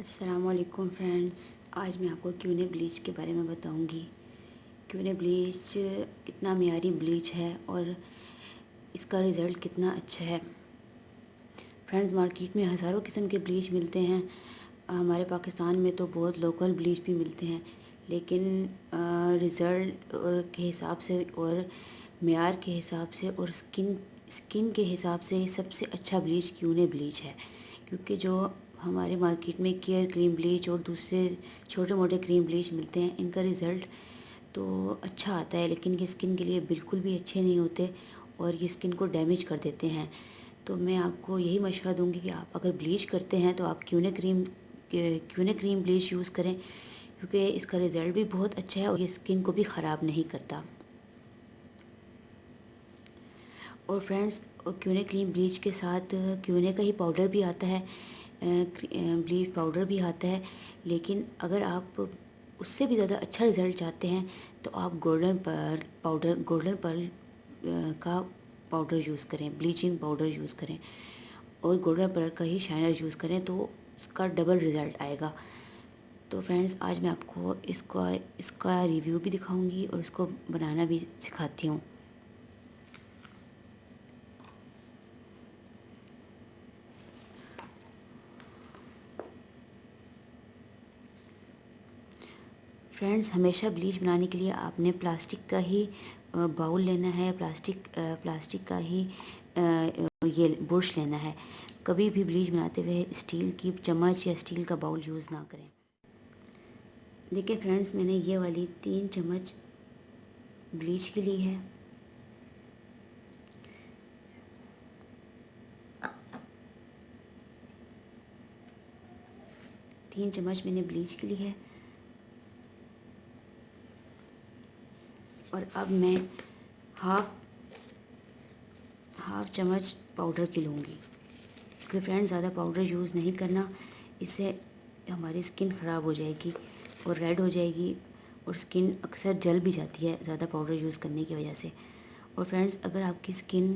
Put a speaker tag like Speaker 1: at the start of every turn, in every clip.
Speaker 1: अस्सलामुअलैकुम फ्रेंड्स। आज मैं आपको क्यूने ब्लीच के बारे में बताऊंगी। क्यूने ब्लीच कितना मियारी ब्लीच है और इसका रिज़ल्ट कितना अच्छा है। फ्रेंड्स, मार्केट में हज़ारों किस्म के ब्लीच मिलते हैं। हमारे पाकिस्तान में तो बहुत लोकल ब्लीच भी मिलते हैं, लेकिन रिज़ल्ट और के हिसाब से और मियार के हिसाब से और स्किन के हिसाब से सबसे अच्छा ब्लीच क्यूने ब्लीच है। क्योंकि जो हमारे मार्केट में केयर क्रीम ब्लीच और दूसरे छोटे मोटे क्रीम ब्लीच मिलते हैं, इनका रिज़ल्ट तो अच्छा आता है, लेकिन ये स्किन के लिए बिल्कुल भी अच्छे नहीं होते और ये स्किन को डैमेज कर देते हैं। तो मैं आपको यही मशवरा दूंगी कि आप अगर ब्लीच करते हैं तो आप क्यूने क्रीम ब्लीच यूज़ करें, क्योंकि इसका रिज़ल्ट भी बहुत अच्छा है और ये स्किन को भी ख़राब नहीं करता। और फ्रेंड्स, क्यूने क्रीम ब्लीच के साथ क्यूने का ही पाउडर भी आता है, ब्लीच पाउडर भी आता है। लेकिन अगर आप उससे भी ज़्यादा अच्छा रिज़ल्ट चाहते हैं तो आप गोल्डन पर्ल का पाउडर यूज़ करें, ब्लीचिंग पाउडर यूज़ करें और गोल्डन पर्ल का ही शाइनर यूज़ करें, तो उसका डबल रिज़ल्ट आएगा। तो फ्रेंड्स, आज मैं आपको इसका रिव्यू भी दिखाऊंगी और इसको बनाना भी सिखाती हूँ। फ्रेंड्स, हमेशा ब्लीच बनाने के लिए आपने प्लास्टिक का ही बाउल लेना है, प्लास्टिक का ही ये बुरश लेना है। कभी भी ब्लीच बनाते हुए स्टील की चम्मच या स्टील का बाउल यूज़ ना करें। देखिए फ्रेंड्स, मैंने ये वाली 3 चम्मच ब्लीच की ली है। तीन चम्मच मैंने ब्लीच की ली है और अब मैं हाफ चम्मच पाउडर की लूँगी। क्योंकि फ्रेंड्स, ज़्यादा पाउडर यूज़ नहीं करना, इससे हमारी स्किन ख़राब हो जाएगी और रेड हो जाएगी और स्किन अक्सर जल भी जाती है ज़्यादा पाउडर यूज़ करने की वजह से। और फ्रेंड्स, अगर आपकी स्किन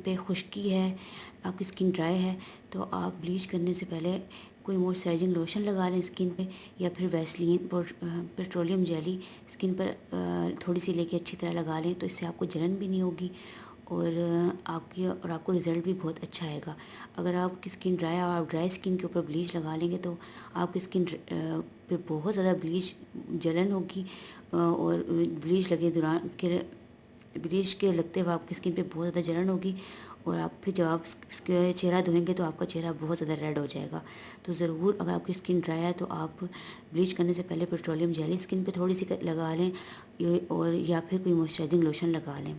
Speaker 1: पे खुश्की है, आपकी स्किन ड्राई है, तो आप ब्लीच करने से पहले कोई मॉइस्चराइजिंग लोशन लगा लें स्किन पे, या फिर वैसलीन पेट्रोलियम जेली स्किन पर थोड़ी सी लेके अच्छी तरह लगा लें, तो इससे आपको जलन भी नहीं होगी और आपको रिज़ल्ट भी बहुत अच्छा आएगा। अगर आपकी स्किन ड्राई है और आप ड्राई स्किन के ऊपर ब्लीच लगा लेंगे तो आपकी स्किन पे बहुत ज़्यादा जलन होगी और ब्लीच के लगते हुए आपकी स्किन पे बहुत ज़्यादा जलन होगी और आप फिर जब आप चेहरा धोएंगे तो आपका चेहरा बहुत ज़्यादा रेड हो जाएगा। तो ज़रूर, अगर आपकी स्किन ड्राई है तो आप ब्लीच करने से पहले पेट्रोलियम जेली स्किन पे थोड़ी सी लगा लें और या फिर कोई मॉइस्चराइजिंग लोशन लगा लें।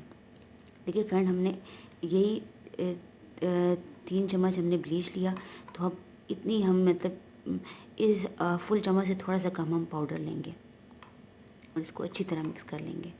Speaker 1: देखिए फ्रेंड, हमने यही 3 चम्मच हमने ब्लीच लिया, तो अब इतनी हम मतलब इस फुल चम्मच से थोड़ा सा कम हम पाउडर लेंगे और इसको अच्छी तरह मिक्स कर लेंगे।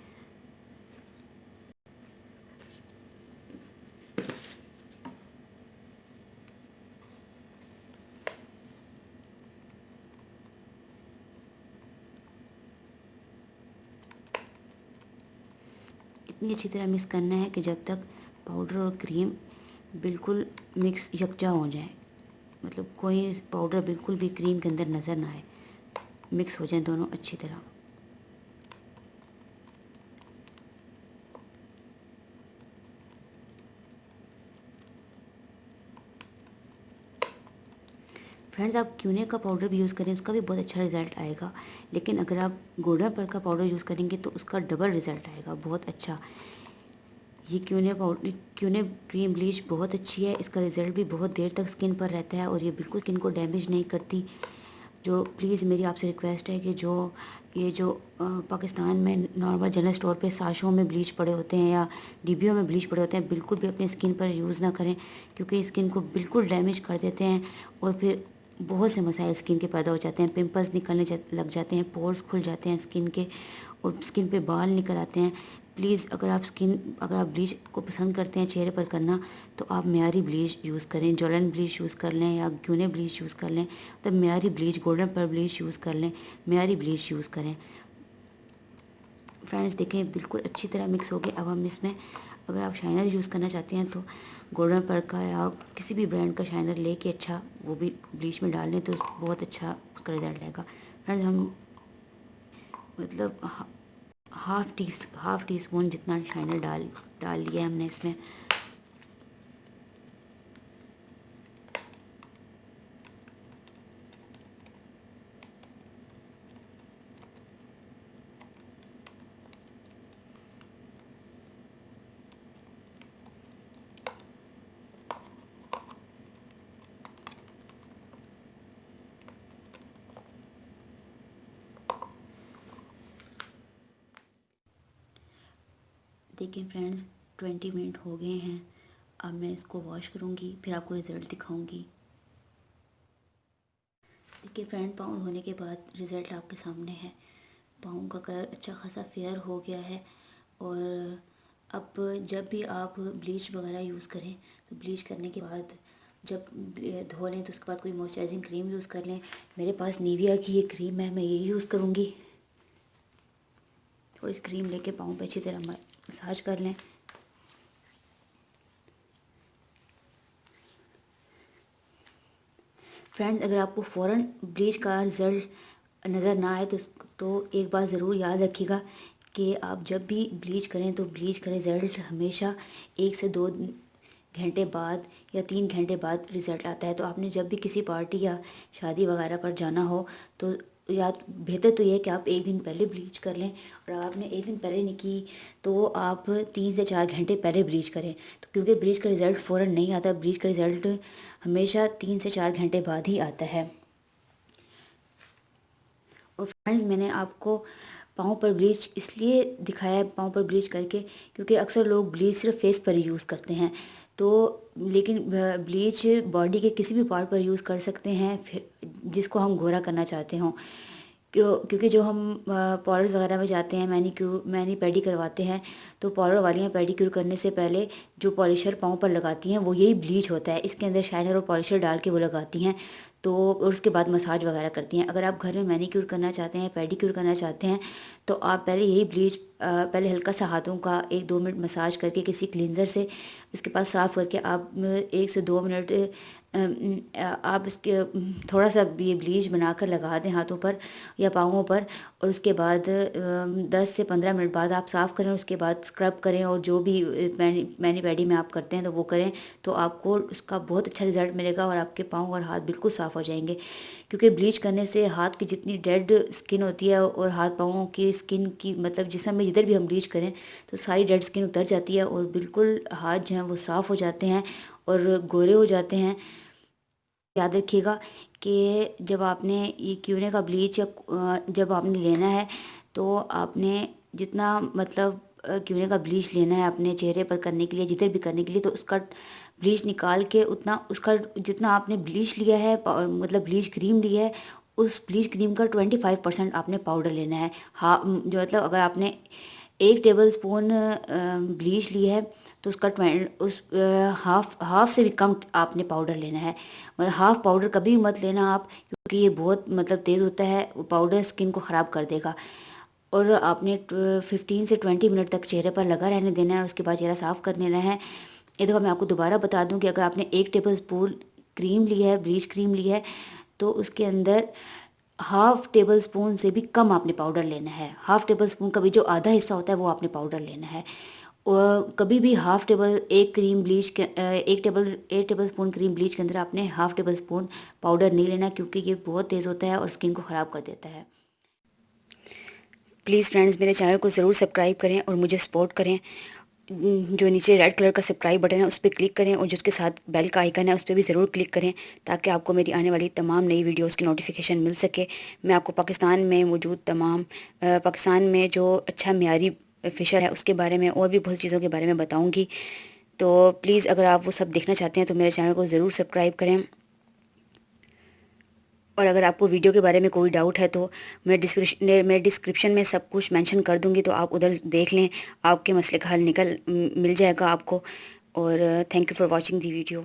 Speaker 1: इतनी अच्छी तरह मिक्स करना है कि जब तक पाउडर और क्रीम बिल्कुल मिक्स यकजा हो जाए, मतलब कोई पाउडर बिल्कुल भी क्रीम के अंदर नज़र ना आए, मिक्स हो जाए दोनों अच्छी तरह। फ्रेंड्स, आप क्यूने का पाउडर भी यूज़ करें, उसका भी बहुत अच्छा रिज़ल्ट आएगा, लेकिन अगर आप गोल्डन पर्ल का पाउडर यूज़ करेंगे तो उसका डबल रिज़ल्ट आएगा, बहुत अच्छा। ये क्यूने क्रीम ब्लीच बहुत अच्छी है, इसका रिज़ल्ट भी बहुत देर तक स्किन पर रहता है और ये बिल्कुल स्किन को डैमेज नहीं करती। जो प्लीज़ मेरी आपसे रिक्वेस्ट है कि जो पाकिस्तान में नॉर्मल जनरल स्टोर पे साशों में ब्लीच पड़े होते हैं या डिब्बियों में ब्लीच पड़े होते हैं, बिल्कुल भी अपनी स्किन पर यूज़ ना करें, क्योंकि स्किन को बिल्कुल डैमेज कर देते हैं और फिर बहुत से मसाइल स्किन के पैदा हो जाते हैं। पिंपल्स लग जाते हैं, पोर्स खुल जाते हैं स्किन के और स्किन पे बाल निकल आते हैं। प्लीज़, अगर आप ब्लीच को पसंद करते हैं चेहरे पर करना, तो आप मियारी ब्लीच यूज़ करें, जॉलन ब्लीच यूज़ कर लें या क्यूने ब्लीच यूज़ कर लें। तो मियारी bleach, golden pearl bleach use कर लें, मियारी ब्लीच यूज़ करें। फ्रेंड्स, देखें बिल्कुल अच्छी तरह मिक्स हो गए। अब हम इसमें अगर आप शाइनर यूज़ करना चाहते हैं तो गोल्डन पर का या किसी भी ब्रांड का शाइनर लेके अच्छा वो भी ब्लीच में डाल लें तो बहुत अच्छा उसका रिज़ल्ट आएगा। फ्रेंड्स, हम मतलब हाफ़ टी स्पून जितना शाइनर डाल लिया है हमने इसमें। देखिए फ्रेंड्स, 20 मिनट हो गए हैं। अब मैं इसको वॉश करूँगी, फिर आपको रिज़ल्ट दिखाऊँगी। देखिए फ्रेंड, पाँव धोने के बाद रिज़ल्ट आपके सामने है। पाँव का कलर अच्छा खासा फेयर हो गया है। और अब जब भी आप ब्लीच वगैरह यूज़ करें तो ब्लीच करने के बाद जब धो लें तो उसके बाद कोई मॉइस्चराइजिंग क्रीम यूज़ कर लें। मेरे पास निविया की ये क्रीम है, मैं ये यूज़ करूँगी। थोड़ी सी क्रीम लेके पाँव पे अच्छी तरह मसाज कर लें। फ्रेंड्स, अगर आपको फ़ौरन ब्लीच का रिज़ल्ट नज़र ना आए तो एक बात ज़रूर याद रखिएगा कि आप जब भी ब्लीच करें तो ब्लीच का रिज़ल्ट हमेशा 1 से 2 घंटे बाद या 3 घंटे बाद रिज़ल्ट आता है। तो आपने जब भी किसी पार्टी या शादी वगैरह पर जाना हो तो या बेहतर तो ये है कि आप 1 दिन पहले ब्लीच कर लें। और आपने 1 दिन पहले नहीं की तो आप 3 से 4 घंटे पहले ब्लीच करें। तो क्योंकि ब्लीच का रिज़ल्ट फ़ौरन नहीं आता, ब्लीच का रिज़ल्ट हमेशा 3 से 4 घंटे बाद ही आता है। और फ्रेंड्स, मैंने आपको पाँव पर ब्लीच इसलिए दिखाया है, पाँव पर ब्लीच करके, क्योंकि अक्सर लोग ब्लीच सिर्फ फेस पर ही यूज़ करते हैं। तो लेकिन ब्लीच बॉडी के किसी भी पार्ट पर यूज़ कर सकते हैं जिसको हम गोरा करना चाहते हों। क्योंकि जो हम पार्लर्स वगैरह में जाते हैं, मैनी पेडी करवाते हैं, तो पार्लर वालियाँ पेडीक्योर करने से पहले जो पॉलिशर पाँव पर लगाती हैं वो यही ब्लीच होता है। इसके अंदर शाइनर और पॉलिशर डाल के वो लगाती हैं। तो और उसके बाद मसाज वगैरह करती हैं। अगर आप घर में मैनीक्योर करना चाहते हैं, पेडीक्योर करना चाहते हैं तो आप पहले यही ब्लीच पहले हल्का सा हाथों का 1-2 मिनट मसाज करके किसी क्लींजर से उसके पास साफ़ करके आप 1 से 2 मिनट आप इसके थोड़ा सा ये ब्लीच बनाकर लगा दें हाथों पर या पाँवों पर। और उसके बाद 10 से 15 मिनट बाद आप साफ़ करें। उसके बाद स्क्रब करें और जो भी मैनी पेडी में आप करते हैं तो वो करें, तो आपको उसका बहुत अच्छा रिज़ल्ट मिलेगा और आपके पाँव और हाथ बिल्कुल साफ़ हो जाएंगे। क्योंकि ब्लीच करने से हाथ की जितनी डेड स्किन होती है और हाथ पाँवों की स्किन की मतलब जिस्म में जिधर भी हम ब्लीच करें तो सारी डेड स्किन उतर जाती है और बिल्कुल हाथ जो हैं वो साफ़ हो जाते हैं और गोरे हो जाते हैं। याद रखिएगा कि जब आपने ये क्यूने का ब्लीच जब आपने लेना है तो आपने जितना मतलब क्यूने का ब्लीच लेना है अपने चेहरे पर करने के लिए, जिधर भी करने के लिए, तो उसका ब्लीच निकाल के उतना उसका जितना आपने ब्लीच लिया है मतलब ब्लीच क्रीम लिया है उस ब्लीच क्रीम का 25% आपने पाउडर लेना है। हाँ, जो मतलब अगर आपने 1 टेबल स्पून ब्लीच ली है तो उसका हाफ से भी कम आपने पाउडर लेना है। मतलब हाफ पाउडर कभी मत लेना आप, क्योंकि ये बहुत मतलब तेज़ होता है, वो पाउडर स्किन को ख़राब कर देगा। और आपने 15 से 20 मिनट तक चेहरे पर लगा रहने देना है और उसके बाद चेहरा साफ़ कर लेना है। एक दफ़ा मैं आपको दोबारा बता दूं कि अगर आपने 1 टेबल स्पून क्रीम ली है, ब्लीच क्रीम ली है, तो उसके अंदर हाफ टेबल स्पून से भी कम आपने पाउडर लेना है। हाफ टेबल स्पून का भी जो आधा हिस्सा होता है वो आपने पाउडर लेना है। और कभी भी हाफ टेबल एक क्रीम ब्लीच के 1 टेबल स्पून क्रीम ब्लीच के अंदर आपने हाफ टेबल स्पून पाउडर नहीं लेना, क्योंकि ये बहुत तेज़ होता है और स्किन को ख़राब कर देता है। प्लीज़ फ्रेंड्स, मेरे चैनल को ज़रूर सब्सक्राइब करें और मुझे सपोर्ट करें। जो नीचे रेड कलर का सब्सक्राइब बटन है उस पर क्लिक करें और जो उसके साथ बेल का आइकन है उस पर भी ज़रूर क्लिक करें, ताकि आपको मेरी आने वाली तमाम नई वीडियोस की नोटिफिकेशन मिल सके। मैं आपको पाकिस्तान में मौजूद पाकिस्तान में जो अच्छा मियारी फ़िशर है उसके बारे में और भी बहुत चीज़ों के बारे में बताऊँगी। तो प्लीज़ अगर आप वो सब देखना चाहते हैं तो मेरे चैनल को ज़रूर सब्सक्राइब करें। और अगर आपको वीडियो के बारे में कोई डाउट है तो मैं डिस्क्रिप्शन में सब कुछ मेंशन कर दूंगी, तो आप उधर देख लें, आपके मसले का हल मिल जाएगा आपको। और thank you for watching the video.